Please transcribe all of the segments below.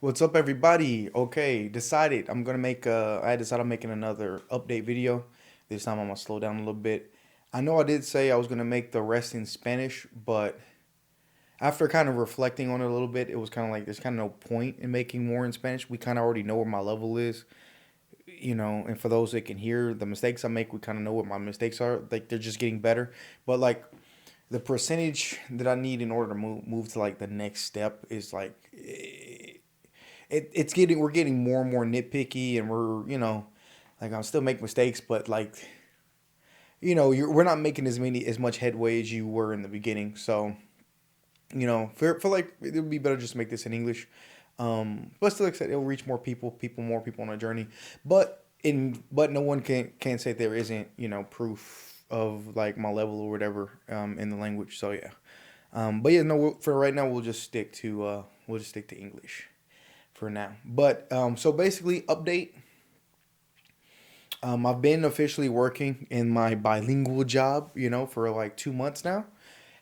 What's up, everybody? Okay, decided I'm gonna make. I decided I'm making another update video. This time I'm gonna slow down a little bit. I know I did say I was gonna make the rest in Spanish, but after kind of reflecting on it a little bit, it was kind of like there's kind of no point in making more in Spanish. We kind of already know where my level is, and for those that can hear the mistakes I make, we kind of know what my mistakes are. Like they're just getting better, but like the percentage that I need in order to move to like the next step is like it's getting we're getting more and more nitpicky, and we're like I'm still making mistakes, but like we're not making as much headway as you were in the beginning. So for like it would be better just to make this in English. But still, like I said, it'll reach more people on a journey. But no one can say there isn't proof of like my level or whatever in the language. So yeah. But yeah, no. For right now, we'll just stick to English for now. But so basically, update. I've been officially working in my bilingual job, for like 2 months now.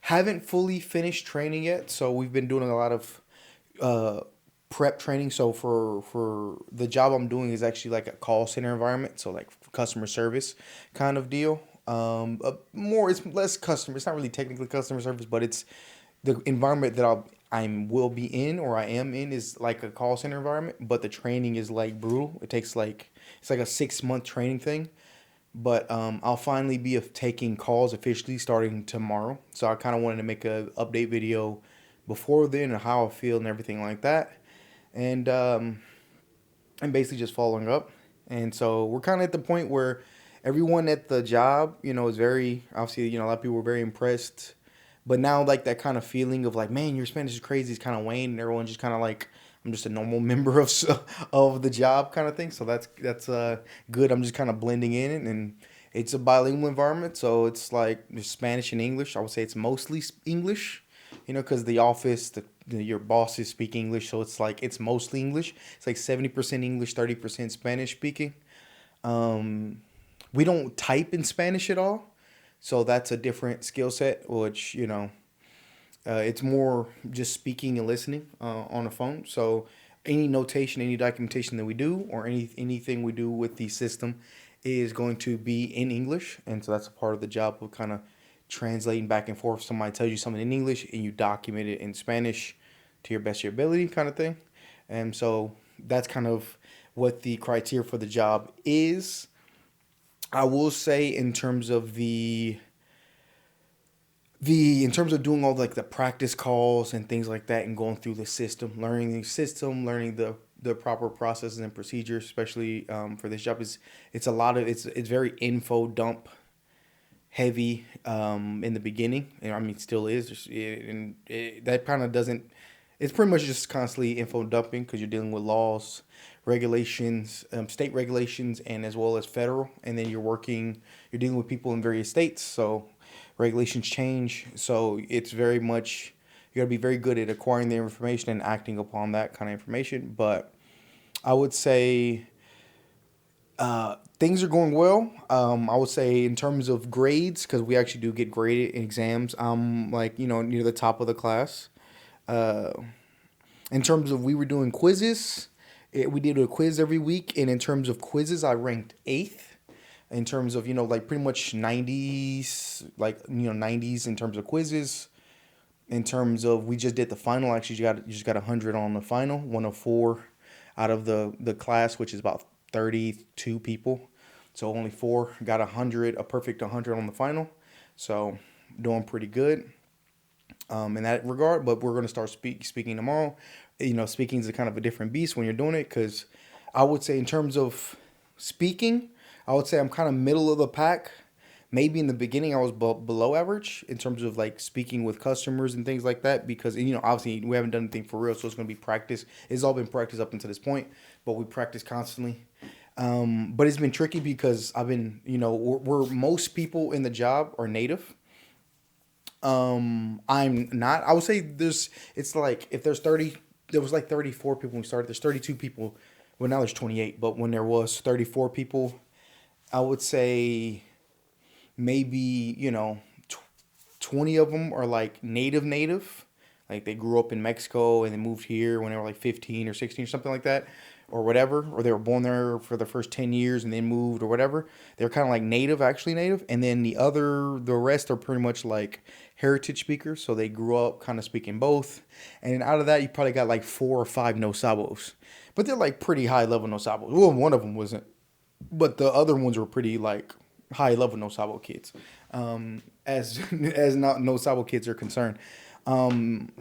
Haven't fully finished training yet, so we've been doing a lot of uh, prep training. So for the job I'm doing is actually like a call center environment, so like customer service kind of deal. More it's less customer. It's not really technically customer service, but it's the environment that I will be in or I am in is like a call center environment, but the training is like brutal. It takes like it's like a 6 month training thing. But I'll finally be taking calls officially starting tomorrow. So I kind of wanted to make a update video before then and how I feel and everything like that. And I'm basically just following up. And so we're kind of at the point where everyone at the job, is very obviously, a lot of people were very impressed. But now like that kind of feeling of like, man, your Spanish is crazy is kind of waned, and everyone's just kind of like, I'm just a normal member of the job kind of thing. So that's good. I'm just kind of blending in, and it's a bilingual environment, so it's like there's Spanish and English. I would say it's mostly English, because the office, your bosses speak English, so it's like it's mostly English. It's like 70% English, 30% Spanish speaking. Um, we don't type in Spanish at all, so that's a different skill set, which it's more just speaking and listening on the phone. So any notation, any documentation that we do, or anything we do with the system, is going to be in English, and so that's a part of the job of kind of translating back and forth. Somebody tells you something in English, and you document it in Spanish to your best of your ability, kind of thing. And so that's kind of what the criteria for the job is. I will say in terms of the in terms of doing all like the practice calls and things like that and going through the system, learning the proper processes and procedures, especially for this job, is it's a lot of it's very info dump heavy in the beginning, and I mean still is, and that kind of doesn't. It's pretty much just constantly info dumping because you're dealing with laws, regulations, state regulations, and as well as federal. And then you're dealing with people in various states, so regulations change. So it's very much you got to be very good at acquiring the information and acting upon that kind of information. But I would say things are going well. I would say in terms of grades, because we actually do get graded in exams. I'm like near the top of the class. Uh, in terms of we were doing quizzes, we did a quiz every week, and in terms of quizzes, I ranked eighth. In terms of like pretty much 90s, like 90s in terms of quizzes. In terms of we just did the final. Actually, you just got 100 on the final, 104 out of the class, which is about 32 people. So only four got 100, a perfect 100 on the final. So doing pretty good in that regard. But we're going to start speaking tomorrow. Speaking is a kind of a different beast when you're doing it, because I would say in terms of speaking, I would say I'm kind of middle of the pack. Maybe in the beginning I was below average in terms of like speaking with customers and things like that, because obviously we haven't done anything for real, so it's going to be practice. It's all been practice up until this point, but we practice constantly. But it's been tricky because I've been, we're most people in the job are native. I'm not. I would say it's like if there's 30, there was like 34 people when we started. There's 32 people. Well, now there's 28, but when there was 34 people, I would say maybe, 20 of them are like native. Like they grew up in Mexico and they moved here when they were like 15 or 16 or something like that, or whatever, or they were born there for the first 10 years and then moved or whatever. They're kind of like native, actually native. And then the rest are pretty much like heritage speakers. So they grew up kind of speaking both. And then out of that, you probably got like 4 or 5 no sabos. But they're like pretty high level no sabos. Well, one of them wasn't, but the other ones were pretty like high level no sabo kids, as as not no sabo kids are concerned.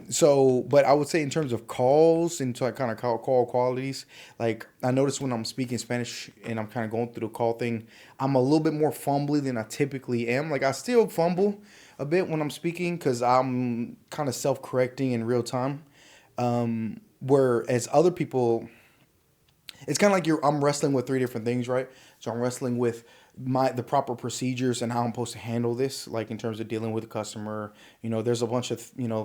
So, but I would say in terms of calls and like kind of call qualities, like I notice when I'm speaking Spanish and I'm kind of going through the call thing, I'm a little bit more fumbly than I typically am. Like I still fumble a bit when I'm speaking because I'm kind of self correcting in real time. Whereas other people, it's kind of like I'm wrestling with 3 different things, right? So I'm wrestling with the proper procedures and how I'm supposed to handle this, like in terms of dealing with a customer. There's a bunch of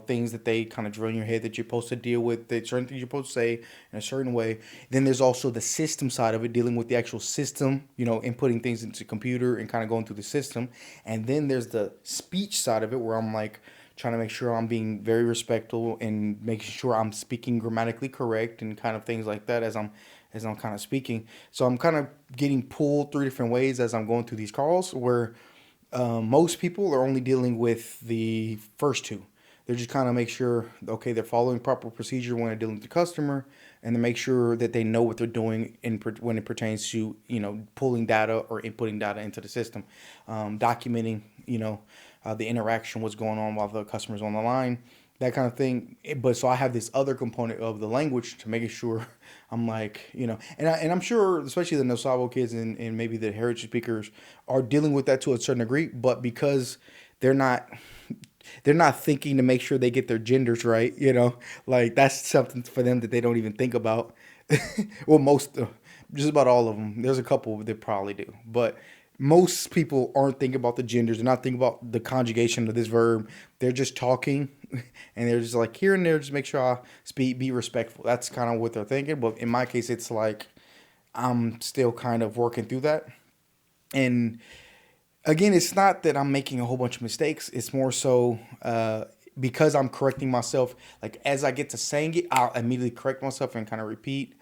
things that they kind of drill in your head that you're supposed to deal with, that certain things you're supposed to say in a certain way. Then there's also the system side of it, dealing with the actual system, inputting things into the computer and kind of going through the system. And then there's the speech side of it, where I'm like trying to make sure I'm being very respectful and making sure I'm speaking grammatically correct and kind of things like that as I'm kind of speaking. So I'm kind of getting pulled 3 different ways as I'm going through these calls, where most people are only dealing with the first two. They're just kind of make sure, okay, they're following proper procedure when they're dealing with the customer, and to make sure that they know what they're doing when it pertains to, pulling data or inputting data into the system, documenting, the interaction, what's going on while the customer's on the line, that kind of thing. But so I have this other component of the language to making sure I'm like, and I'm sure, especially the Nosabo kids and maybe the heritage speakers are dealing with that to a certain degree, but because they're not they're not thinking to make sure they get their genders right, like that's something for them that they don't even think about. Well, just about all of them. There's a couple that probably do, but most people aren't thinking about the genders. They're not thinking about the conjugation of this verb. They're just talking, and they're just like here and there, just make sure I be respectful. That's kind of what they're thinking. But in my case, it's like I'm still kind of working through that. And again, it's not that I'm making a whole bunch of mistakes. It's more so because I'm correcting myself. Like as I get to saying it, I'll immediately correct myself and kind of repeat,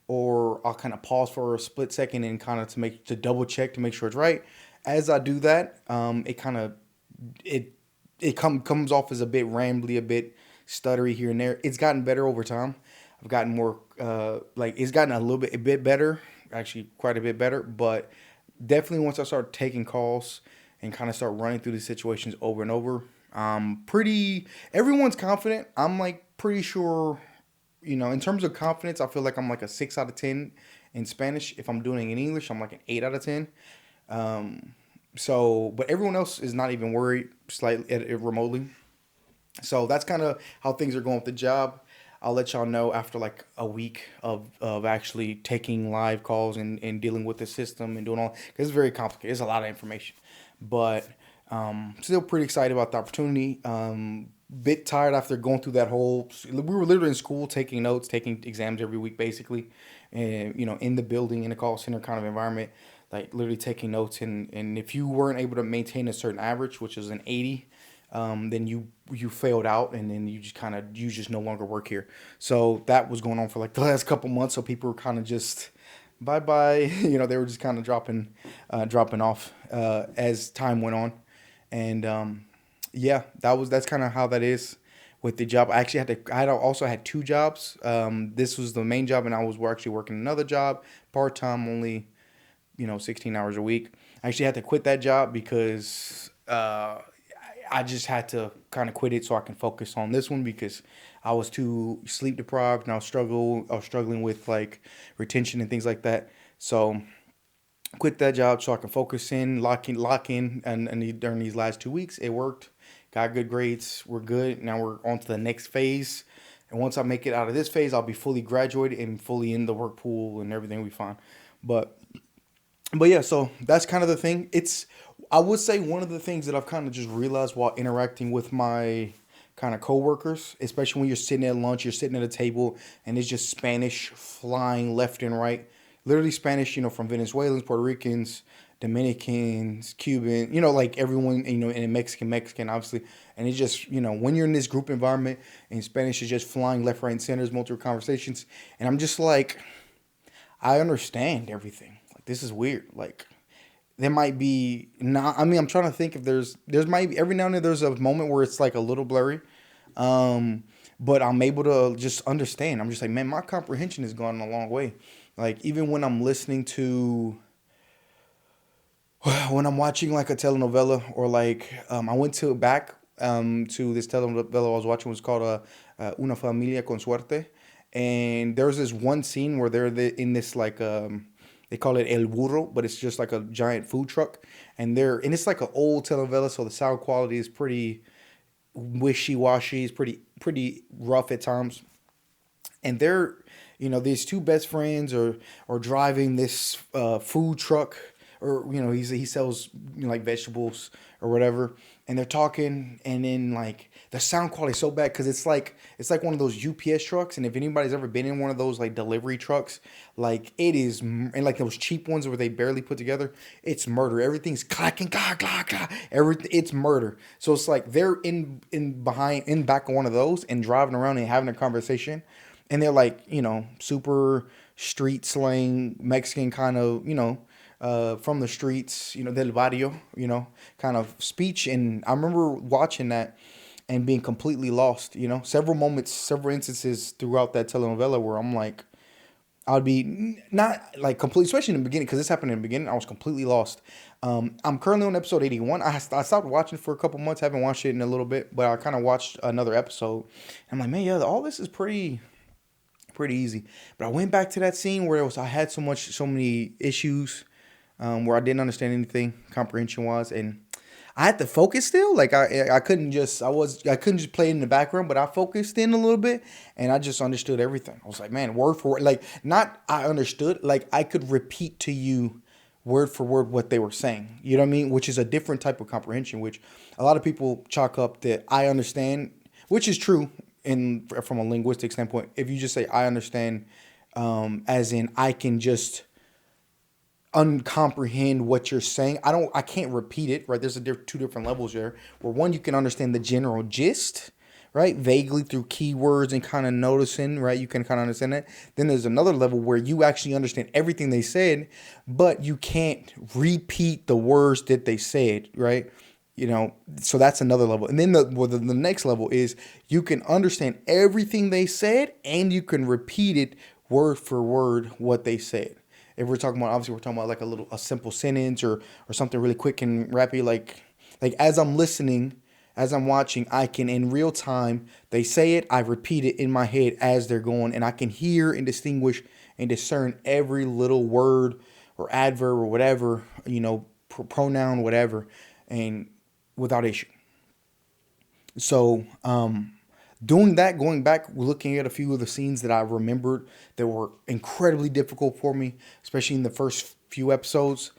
or I'll kind of pause for a split second and kind of to double check to make sure it's right. As I do that, it kind of comes off as a bit rambly, a bit stuttery here and there. It's gotten better over time. I've gotten more it's gotten a bit better, actually quite a bit better. But definitely once I start taking calls and kind of start running through these situations over and over, everyone's confident. I'm like pretty sure. In terms of confidence, I feel like I'm like a 6 out of 10 in Spanish. If I'm doing it in English, I'm like an 8 out of 10. But everyone else is not even worried slightly remotely. So that's kind of how things are going with the job. I'll let y'all know after like a week of actually taking live calls and dealing with the system and doing all, because it's very complicated. It's a lot of information, but still pretty excited about the opportunity. Bit tired after going through that whole. We were literally in school taking notes, taking exams every week, basically, and in the building in a call center kind of environment, like literally taking notes. And if you weren't able to maintain a certain average, which is an 80, then you failed out, and then you just no longer work here. So that was going on for like the last couple months. So people were kind of just bye bye. They were just kind of dropping off as time went on, and yeah, that's kind of how that is with the job. I actually also had 2 jobs. This was the main job, and I was actually working another job part time, only 16 hours a week. I actually had to quit that job because I just had to kind of quit it so I can focus on this one, because I was too sleep deprived and I was struggling with like retention and things like that. So quit that job so I can focus in, lock in, and during these last 2 weeks, it worked. Got good grades. We're good. Now we're on to the next phase. And once I make it out of this phase, I'll be fully graduated and fully in the work pool and everything will be fine. But yeah, so that's kind of the thing. I would say one of the things that I've kind of just realized while interacting with my kind of coworkers, especially when you're sitting at lunch, you're sitting at a table, and it's just Spanish flying left and right. Literally Spanish, from Venezuelans, Puerto Ricans, Dominicans, Cuban, like everyone, and Mexican, obviously. And it's just, when you're in this group environment and Spanish is just flying left, right, and centers, multiple conversations. And I'm just like, I understand everything. Like, this is weird. Like, there might be not, I mean, I'm trying to think if there's might be, every now and then there's a moment where it's like a little blurry. But I'm able to just understand. I'm just like, man, my comprehension has gone a long way. Like, even when I'm listening to, when I'm watching like a telenovela, or like, I went to this telenovela I was watching, was called Una Familia con Suerte. And there's this one scene where in this like, they call it El Burro, but it's just like a giant food truck. And it's like an old telenovela, so the sound quality is pretty wishy-washy. It's pretty rough at times. And these two best friends are driving this food truck, or he sells, like vegetables or whatever, and they're talking, and then like the sound quality is so bad because it's like one of those UPS trucks. And if anybody's ever been in one of those like delivery trucks, like it is, and like those cheap ones where they barely put together, it's murder. Everything's clacking, clack, clack, clack. Everything, it's murder. So it's like they're in back of one of those and driving around and having a conversation, and they're like, super street slang Mexican kind of, from the streets, del barrio, kind of speech. And I remember watching that and being completely lost, several moments, several instances throughout that telenovela where I'm like, I'd be not like complete, especially in the beginning, because this happened in the beginning. I was completely lost. I'm currently on episode 81. I stopped watching for a couple months. Haven't watched it in a little bit, but I kind of watched another episode. I'm like, man, yeah, all this is pretty easy. But I went back to that scene where I had so many issues, where I didn't understand anything comprehension wise, and I had to focus still. Like I couldn't just play it in the background, but I focused in a little bit, and I just understood everything. I was like, man, word for word, like not I understood, like I could repeat to you word for word what they were saying. You know what I mean? Which is a different type of comprehension, which a lot of people chalk up that I understand, which is true from a linguistic standpoint. If you just say I understand, as in I can just uncomprehend what you're saying. I can't repeat it, right? There's two different levels there, where one, you can understand the general gist, right? Vaguely through keywords and kind of noticing, right? You can kind of understand that. Then there's another level where you actually understand everything they said, but you can't repeat the words that they said, right? So that's another level. And then the next level is you can understand everything they said and you can repeat it word for word what they said. If we're talking about, obviously we're talking about like a simple sentence or something really quick and rapid, like as I'm listening, as I'm watching, I can in real time, they say it, I repeat it in my head as they're going, and I can hear and distinguish and discern every little word or adverb or whatever, pronoun, whatever, and without issue. So, doing that, going back, looking at a few of the scenes that I remembered that were incredibly difficult for me, especially in the first few episodes,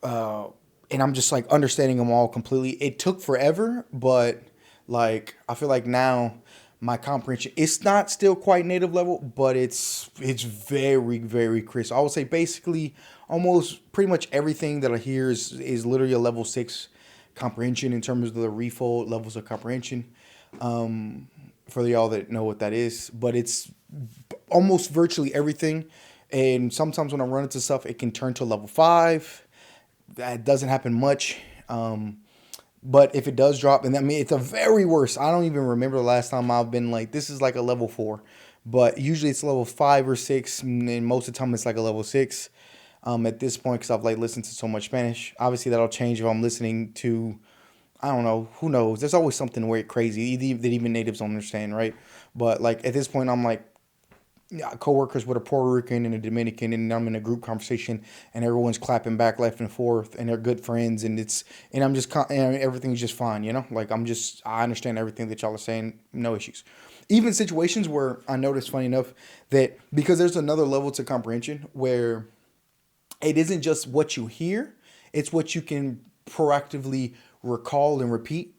and I'm just like understanding them all completely. It took forever, but like I feel like now my comprehension, it's not still quite native level, but it's very, very crisp. I would say basically almost pretty much everything that I hear is literally a level 6 comprehension in terms of the refold levels of comprehension. For y'all that know what that is, but it's almost virtually everything. And sometimes when I run into stuff, it can turn to level 5. That doesn't happen much. But if it does drop, and I mean, it's a very worst. I don't even remember the last time I've been like, this is like a level 4, but usually it's level 5 or 6. And most of the time it's like a level 6. At this point, cause I've like listened to so much Spanish. Obviously that'll change if I'm listening to, I don't know. Who knows? There's always something weird, crazy that even natives don't understand, right? But like at this point, I'm like, yeah, coworkers with a Puerto Rican and a Dominican, and I'm in a group conversation, and everyone's clapping back left and forth, and they're good friends, and I'm just, and everything's just fine, Like I understand everything that y'all are saying, no issues. Even situations where I noticed, funny enough, that because there's another level to comprehension where it isn't just what you hear, it's what you can proactively recall and repeat.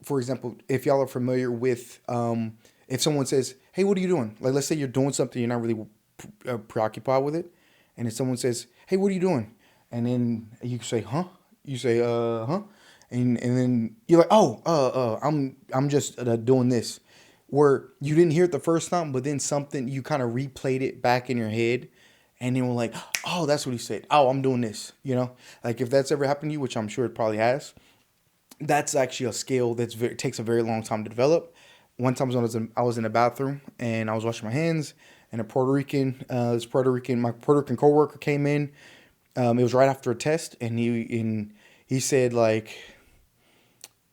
For example, if y'all are familiar with, if someone says, hey, what are you doing? Like, let's say you're doing something, you're not really preoccupied with it. And if someone says, hey, what are you doing? and then you say, huh? You say, huh? And then you're like, oh, I'm just doing this, where you didn't hear it the first time, but then something you kind of replayed it back in your head, and then we're like, oh, that's what he said. Oh, I'm doing this. Like if that's ever happened to you, which I'm sure it probably has. That's actually a skill takes a very long time to develop. One time I was in the bathroom and I was washing my hands, and my Puerto Rican coworker came in. It was right after a test, and he said like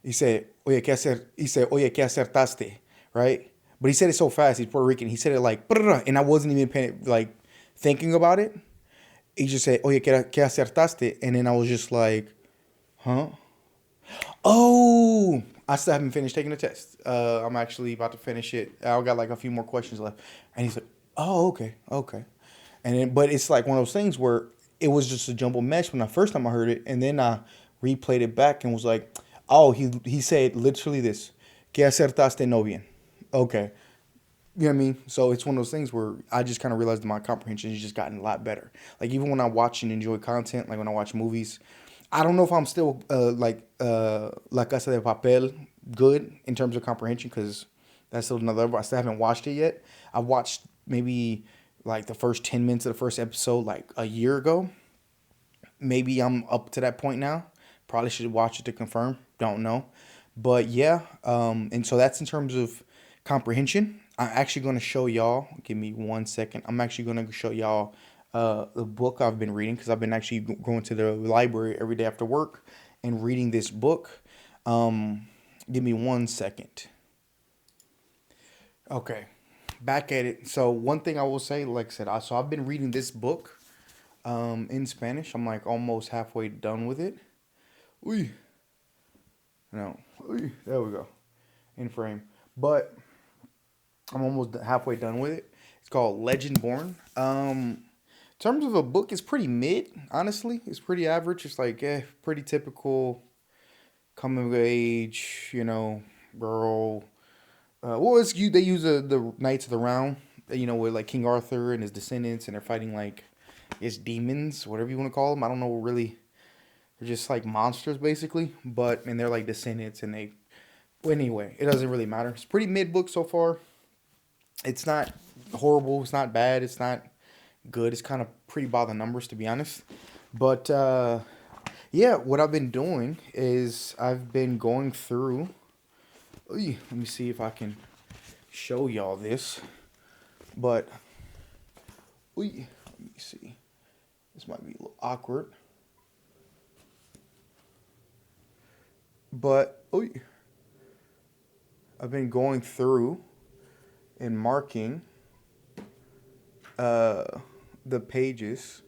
he said oye que acertaste, right? But he said it so fast. He's Puerto Rican. He said it like "Brrr," and I wasn't even like thinking about it. He just said oye que acertaste, and then I was just like, huh? Oh, I still haven't finished taking the test. I'm actually about to finish it. I've got like a few more questions left. And he's like, oh, okay, okay. And then, but it's like one of those things where it was just a jumbled mess when the first time I heard it, and then I replayed it back and was like, oh, he said literally this, que acertaste no bien. Okay. You know what I mean? So it's one of those things where I just kind of realized that my comprehension has just gotten a lot better. Like even when I watch and enjoy content, like when I watch movies, I don't know if I'm still La Casa de Papel good in terms of comprehension, because that's still another level. I still haven't watched it yet. I watched maybe like the first 10 minutes of the first episode like a year ago. Maybe I'm up to that point now. Probably should watch it to confirm. Don't know. But yeah, and so that's in terms of comprehension. I'm actually going to show y'all. Give me 1 second. I'm actually going to show y'all the book I've been reading, because I've been actually going to the library every day after work and reading this book. Give me 1 second. Okay, back at it. So one thing I will say, like I said, I've been reading this book in Spanish. I'm like almost halfway done with it. Uy. No. Uy. There we go. In frame. But I'm almost halfway done with it. It's called Legend Born. In terms of a book, it's pretty mid, honestly. It's pretty average. It's like, pretty typical coming of age, girl. Well, they use the Knights of the Round, with like King Arthur and his descendants, and they're fighting like, it's demons, whatever you want to call them. I don't know really. They're just like monsters basically, and they're like descendants, and they. Well, anyway, it doesn't really matter. It's pretty mid book so far. It's not horrible. It's not bad. It's not good. It's kind of pretty by the numbers, to be honest. But yeah, what I've been doing is I've been going through. Let me see if I can show y'all this. But let me see. This might be a little awkward. But I've been going through and marking the pages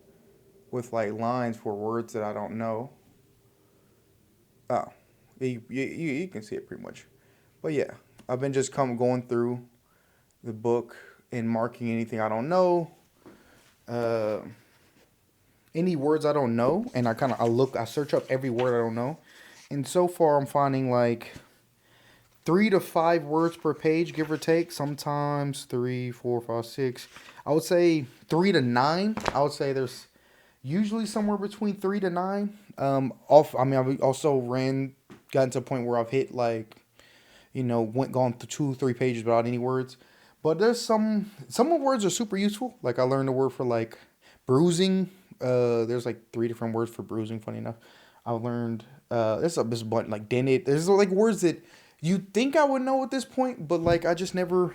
with like lines for words that I don't know. Oh, you can see it pretty much. But yeah, I've been just going through the book and marking anything I don't know, any words I don't know, and I search up every word I don't know, and so far I'm finding like 3 to 5 words per page, give or take. Sometimes 3, 4, 5, 6. I would say 3 to 9. I would say there's usually somewhere between 3 to 9. I've also gotten to a point where I've hit like, gone to 2, 3 pages without any words. But there's some of the words are super useful. Like I learned a word for like bruising. There's like 3 different words for bruising. Funny enough, I learned there's a bunch like dented. There's like words that you think I would know at this point, but like I just never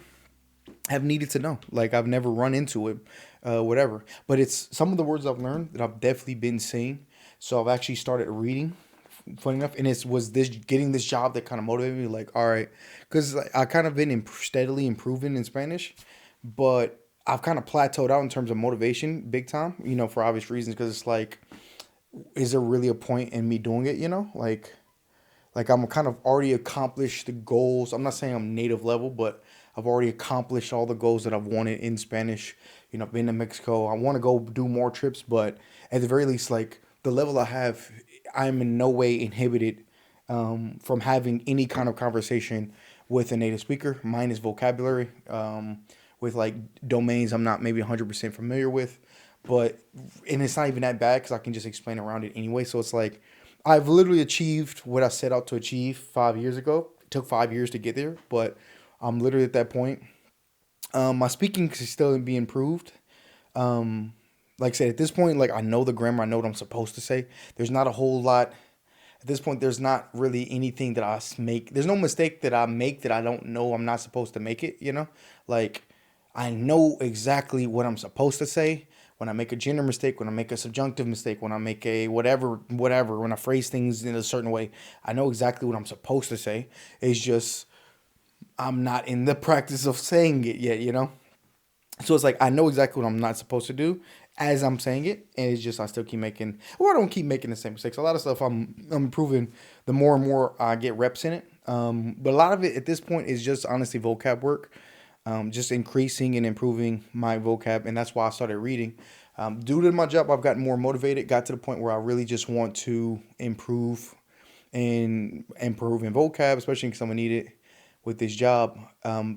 have needed to know. Like I've never run into it, whatever. But it's some of the words I've learned that I've definitely been saying. So I've actually started reading. Funny enough, and it was this getting this job that kind of motivated me. Like, all right, because I kind of been steadily improving in Spanish, but I've kind of plateaued out in terms of motivation, big time. For obvious reasons, because it's like, is there really a point in me doing it? Like I'm kind of already accomplished the goals. I'm not saying I'm native level, but I've already accomplished all the goals that I've wanted in Spanish. I've been to Mexico. I want to go do more trips, but at the very least, like the level I have, I'm in no way inhibited from having any kind of conversation with a native speaker. Mine is vocabulary, with like domains I'm not maybe 100% familiar with. but and it's not even that bad because I can just explain around it anyway. So it's like I've literally achieved what I set out to achieve 5 years ago. It took 5 years to get there, but I'm literally at that point. My speaking is still be improved. Um, like I said, at this point, like I know the grammar, I know what I'm supposed to say. There's not a whole lot at this point. There's not really anything that make. There's no mistake that I make that I don't know I'm not supposed to make it. Like I know exactly what I'm supposed to say. When I make a gender mistake, when I make a subjunctive mistake, when I make a whatever, when I phrase things in a certain way, I know exactly what I'm supposed to say. It's just I'm not in the practice of saying it yet. So it's like I know exactly what I'm not supposed to do as I'm saying it, and it's just I still keep making, or I don't keep making the same mistakes. A lot of stuff I'm improving the more and more I get reps in it. But a lot of it at this point is just honestly vocab work, just increasing and improving my vocab, and that's why I started reading. Due to my job, I've gotten more motivated. Got to the point where I really just want to improve in vocab, especially because I'm gonna need it with this job.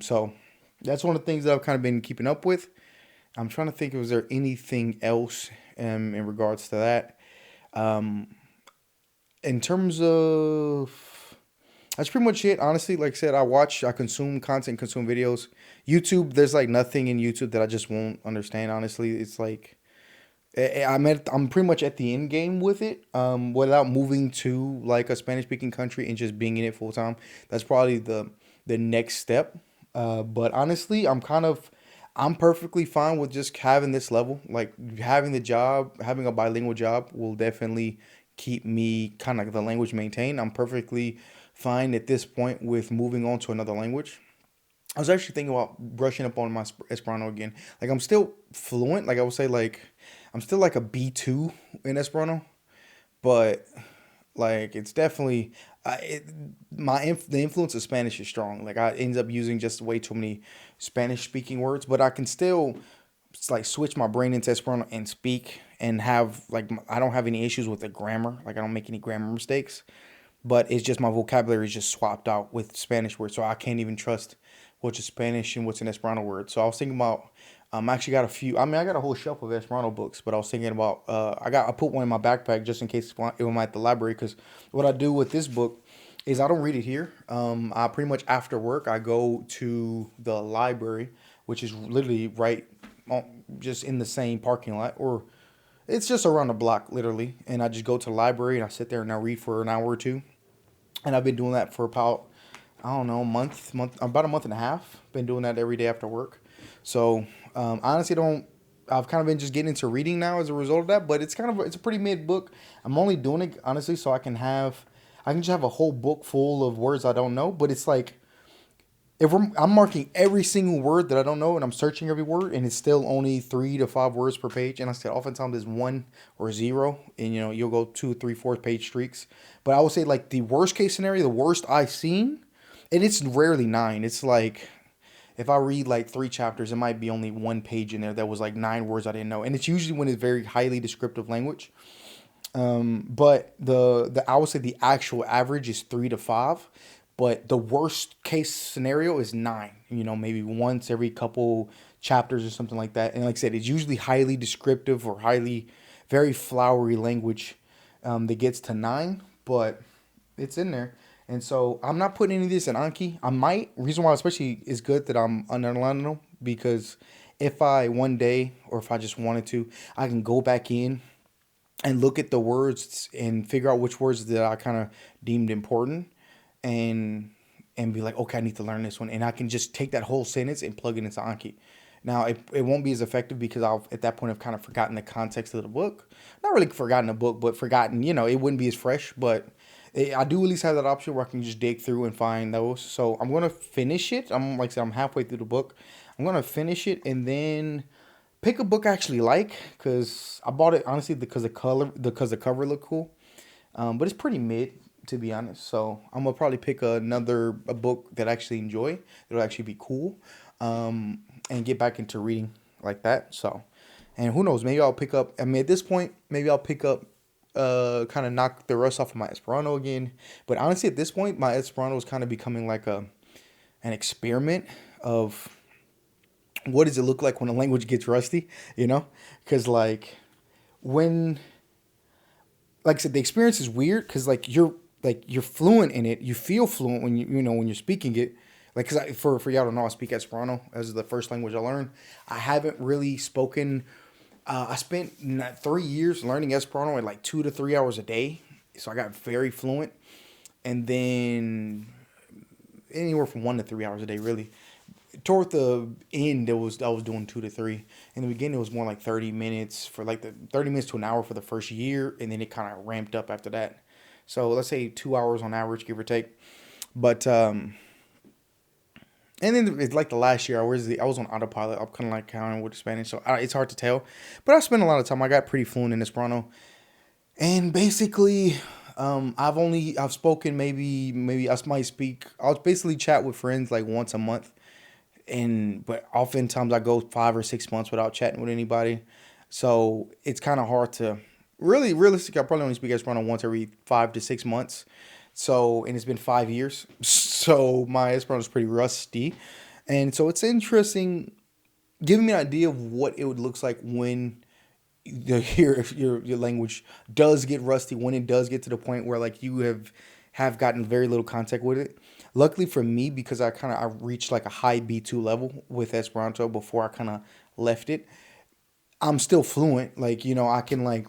So that's one of the things that I've kind of been keeping up with. I'm trying to think, was there anything else in regards to that? Um, in terms of that's pretty much it. Honestly, like I said, I consume content, consume videos. YouTube, there's like nothing in YouTube that I just won't understand. Honestly, it's like I'm pretty much at the end game with it. Without moving to like a Spanish speaking country and just being in it full time. That's probably the next step. But honestly, I'm perfectly fine with just having this level. Like having the job, having a bilingual job will definitely keep me kind of the language maintained. I'm perfectly fine at this point with moving on to another language. I was actually thinking about brushing up on my Esperanto again. Like I'm still fluent. Like I would say, like I'm still like a B2 in Esperanto, but like it's definitely the influence of Spanish is strong. Like I end up using just way too many Spanish speaking words, but I can still like switch my brain into Esperanto and speak and have like I don't have any issues with the grammar. Like I don't make any grammar mistakes, but it's just my vocabulary is just swapped out with Spanish words, so I can't even trust what's a Spanish and what's an Esperanto word. So I was thinking about I actually got a few. I mean, I got a whole shelf of Esperanto books, but I was thinking about I put one in my backpack just in case it might at the library. Because what I do with this book is I don't read it here. I pretty much after work I go to the library, which is literally right, just in the same parking lot, or it's just around the block literally. And I just go to the library and I sit there and I read for an hour or two. And I've been doing that for about I don't know about a month and a half. Been doing that every day after work. So honestly, don't I've kind of been just getting into reading now as a result of that. But it's a pretty mid book. I'm only doing it honestly so I can just have a whole book full of words I don't know. But it's like I'm marking every single word that I don't know, and I'm searching every word, and it's still only 3 to 5 words per page. And I said, oftentimes there's one or zero, and you'll go 2, 3, 4 page streaks. But I would say like the worst case scenario, the worst I've seen, and it's rarely 9. It's like if I read like 3 chapters, it might be only 1 page in there that was like 9 words I didn't know, and it's usually when it's very highly descriptive language. But the I would say the actual average is 3 to 5, but the worst case scenario is 9. Maybe once every couple chapters or something like that. And like I said, it's usually highly descriptive or very flowery language that gets to 9, but it's in there. And so I'm not putting any of this in Anki. I might. Reason why especially is good that I'm underlining them because if I one day or if I just wanted to, I can go back in and look at the words and figure out which words that I kind of deemed important and be like, okay, I need to learn this one. And I can just take that whole sentence and plug it into Anki. Now, it won't be as effective because at that point, I've kind of forgotten the context of the book. Not really forgotten the book, but forgotten, it wouldn't be as fresh. But I do at least have that option where I can just dig through and find those. So I'm going to finish it. Like I said, I'm halfway through the book. I'm going to finish it and then pick a book I actually like because I bought it honestly because the cover looked cool. But it's pretty mid to be honest. So I'm gonna probably pick a book that I actually enjoy. That'll actually be cool, and get back into reading like that. So, and who knows? Maybe I'll pick up. I mean, at this point, maybe I'll pick up. Kind of knock the rust off of my Esperanto again. But honestly, at this point, my Esperanto is kind of becoming like an experiment of what does it look like when a language gets rusty, you know? Because when like I said, the experience is weird because you're fluent in it. You feel fluent when when you're speaking it. Like, cause for y'all to know, I speak Esperanto as the first language I learned. I haven't really spoken. I spent 3 years learning Esperanto at like 2 to 3 hours a day, so I got very fluent. And then anywhere from 1 to 3 hours a day, really. Toward the end, I was doing 2 to 3. In the beginning, it was more like 30 minutes for like the 30 minutes to an hour for the first year, and then it kind of ramped up after that. So let's say 2 hours on average, give or take. But and then it's like the last year, I was on autopilot. I'm kind of like counting with Spanish, so it's hard to tell. But I spent a lot of time. I got pretty fluent in Esperanto, and basically, I've spoken maybe I might speak. I'll basically chat with friends like once a month, and but oftentimes I go 5 or 6 months without chatting with anybody. So it's kind of hard to really realistic. I probably only speak Esperanto once every 5 to 6 months. So and it's been 5 years. So my Esperanto is pretty rusty, and so it's interesting, giving me an idea of what it would looks like when your language does get rusty, when it does get to the point where like you have gotten very little contact with it. Luckily for me, because I reached like a high B2 level with Esperanto before I kind of left it. I'm still fluent. Like, I can like,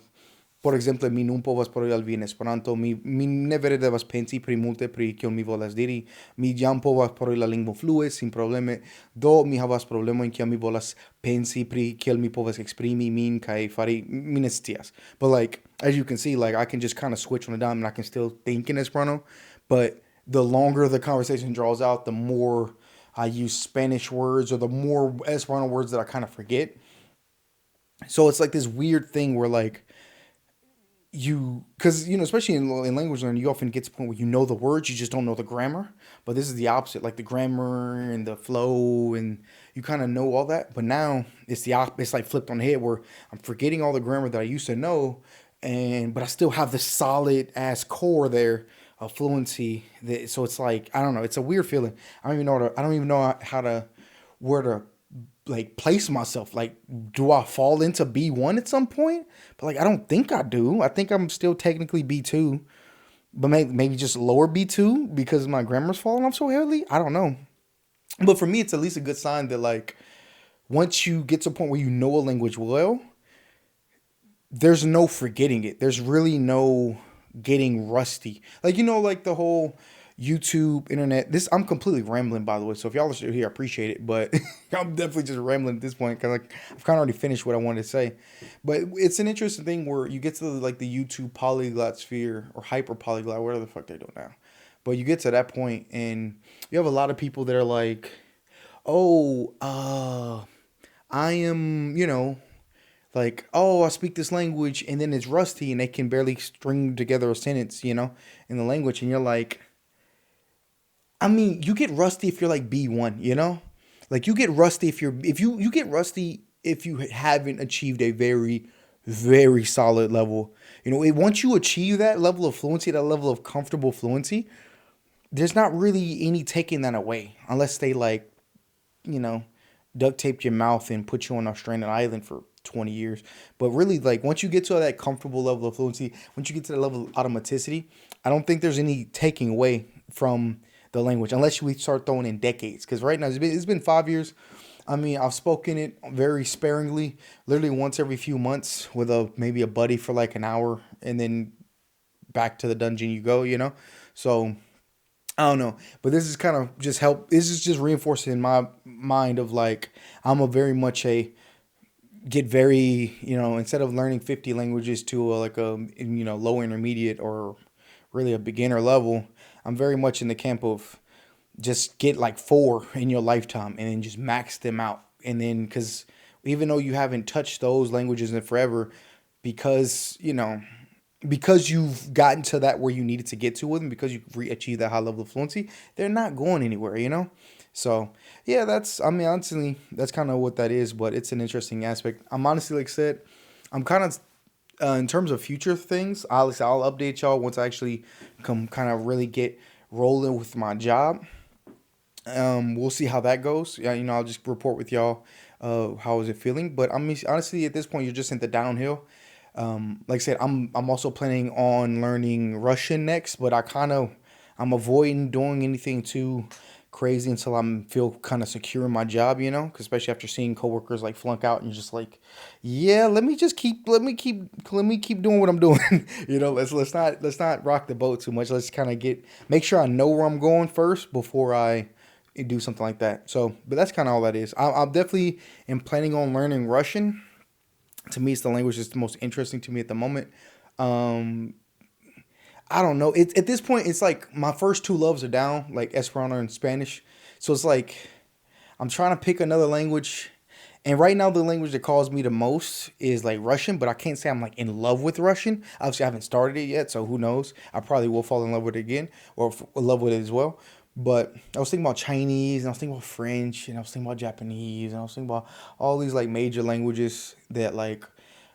por exemple, mi nun povas paroli al vi en Esperanto, mi ne vere devas pensi pri multe pri kion mi volas diri, mi jam povas paroli la lingvo flue sin probleme, do mi havas problemojn kiam mi volas pensi pri kiel mi povas exprimi min kaj fari mi ne scias. But like, as you can see, like I can just kind of switch on a dime and I can still think in Esperanto, but the longer the conversation draws out, the more I use Spanish words or the more Esperanto words that I kind of forget. So it's like this weird thing where like because especially in language learning, you often get to the point where you know the words, you just don't know the grammar. But this is the opposite, like the grammar and the flow, and you kind of know all that. But now it's like flipped on the head where I'm forgetting all the grammar that I used to know, and but I still have the solid ass core there of fluency. So it's like, I don't know, it's a weird feeling. I don't even know how to where to like place myself. Like, do I fall into B1 at some point? But like, I don't think I do. I think I'm still technically B2, but maybe just lower B2 because my grammar's falling off so heavily. I don't know. But for me, it's at least a good sign that like once you get to a point where you know a language well, there's no forgetting it. There's really no getting rusty. Like, like the whole YouTube, internet. This I'm completely rambling, by the way. So if y'all are still here, I appreciate it. But I'm definitely just rambling at this point because like I've kind of already finished what I wanted to say. But it's an interesting thing where you get to like the YouTube polyglot sphere or hyper polyglot, whatever the fuck they're doing now. But you get to that point and you have a lot of people that are like, oh, I am, like, oh, I speak this language, and then it's rusty, and they can barely string together a sentence, in the language, and you're like, I mean, you get rusty if you're like B1, like you get rusty if you get rusty if you haven't achieved a very, very solid level. Once you achieve that level of fluency, that level of comfortable fluency, there's not really any taking that away unless they like, you know, duct taped your mouth and put you on a stranded island for 20 years. But really, like, once you get to that comfortable level of fluency, once you get to the level of automaticity, I don't think there's any taking away from the language unless we start throwing in decades. Because right now, it's been 5 years. I mean, I've spoken it very sparingly, literally once every few months with maybe a buddy for like an hour, and then back to the dungeon you go, So I don't know, but this is kind of just help. This is just reinforcing in my mind of like I'm a very much a get very instead of learning 50 languages to like a low intermediate or really a beginner level, I'm very much in the camp of just get like four in your lifetime and then just max them out. And then because even though you haven't touched those languages in forever, because because you've gotten to that where you needed to get to with them, because you've achieved that high level of fluency, they're not going anywhere. So yeah, I mean, honestly, that's kind of what that is, but it's an interesting aspect. I'm honestly, like I said, I'm kind of, in terms of future things, I'll update y'all once I actually come kind of really get rolling with my job. We'll see how that goes. Yeah, I'll just report with y'all. How is it feeling? But I mean, honestly, at this point, you're just in the downhill. Like I said, I'm also planning on learning Russian next, but I'm avoiding doing anything too crazy until I'm feel kind of secure in my job, 'cause especially after seeing coworkers like flunk out and you're just like, yeah, let me keep doing what I'm doing. Let's not rock the boat too much. Let's kind of make sure I know where I'm going first before I do something like that. So, but that's kind of all that is. I definitely am planning on learning Russian. To me, it's the language that's the most interesting to me at the moment. Um, I don't know. At this point, it's like my first two loves are down, like Esperanto and Spanish. So it's like I'm trying to pick another language. And right now, the language that calls me the most is like Russian, but I can't say I'm like in love with Russian. Obviously, I haven't started it yet, so who knows? I probably will fall in love with it again or in love with it as well. But I was thinking about Chinese, and I was thinking about French, and I was thinking about Japanese, and I was thinking about all these like major languages that like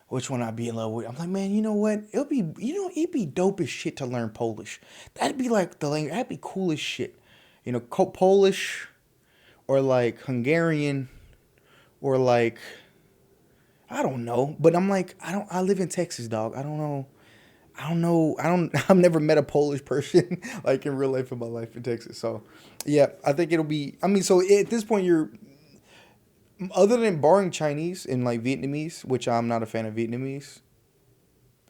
which one I'd be in love with. I'm like, man, you know what? It'd be dope as shit to learn Polish. That'd be like the language. That'd be cool as shit. Polish or like Hungarian or like I don't know. But I'm like, I don't. I live in Texas, dog. I don't know. I don't know. I don't. I've never met a Polish person like in real life in my life in Texas. So, yeah, I think it'll be. I mean, so at this point, you're other than barring Chinese and like Vietnamese, which I'm not a fan of Vietnamese.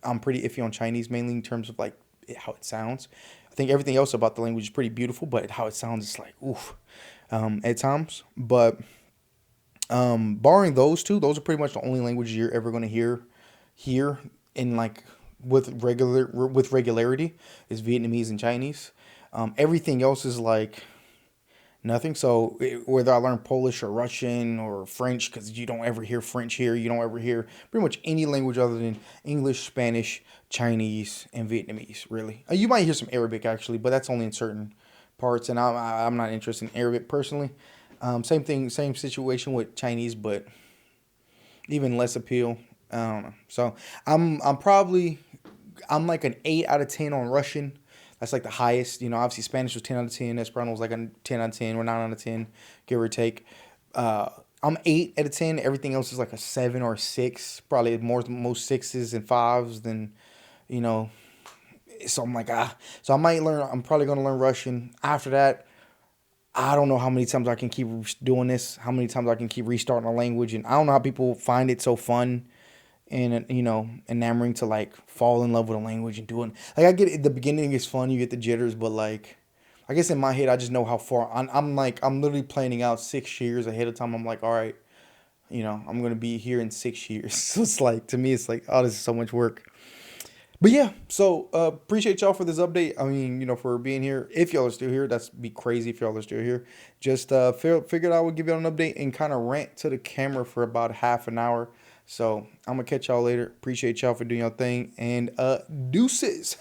I'm pretty iffy on Chinese mainly in terms of like how it sounds. I think everything else about the language is pretty beautiful, but how it sounds is like oof at times. But barring those two, those are pretty much the only languages you're ever going to hear here in like with regularity is Vietnamese and Chinese. Everything else is like nothing. So whether I learn Polish or Russian or French, because you don't ever hear French here, you don't ever hear pretty much any language other than English, Spanish, Chinese, and Vietnamese. Really, you might hear some Arabic actually, but that's only in certain parts, and I'm not interested in Arabic personally. Same thing, same situation with Chinese, but even less appeal. I don't know. So I'm like an 8 out of 10 on Russian. That's like the highest. Obviously Spanish was 10 out of 10. Esperanto was like a 10 out of 10 or 9 out of 10, give or take. Uh, I'm 8 out of 10. Everything else is like a 7 or 6. Probably most sixes and fives than you know. So I'm like So I might learn. I'm probably gonna learn Russian after that. I don't know how many times I can keep doing this. How many times I can keep restarting a language, and I don't know how people find it so fun and enamoring to like fall in love with a language and doing like I get it, the beginning is fun, you get the jitters, but like I guess in my head I just know how far I'm literally planning out 6 years ahead of time. I'm like, all right, I'm gonna be here in 6 years. So it's like to me it's like, oh, this is so much work. But yeah, so appreciate y'all for this update. I mean, for being here. If y'all are still here, that's be crazy if y'all are still here. Just figured I would give y'all an update and kind of rant to the camera for about half an hour. So I'm gonna catch y'all later. Appreciate y'all for doing your thing and deuces.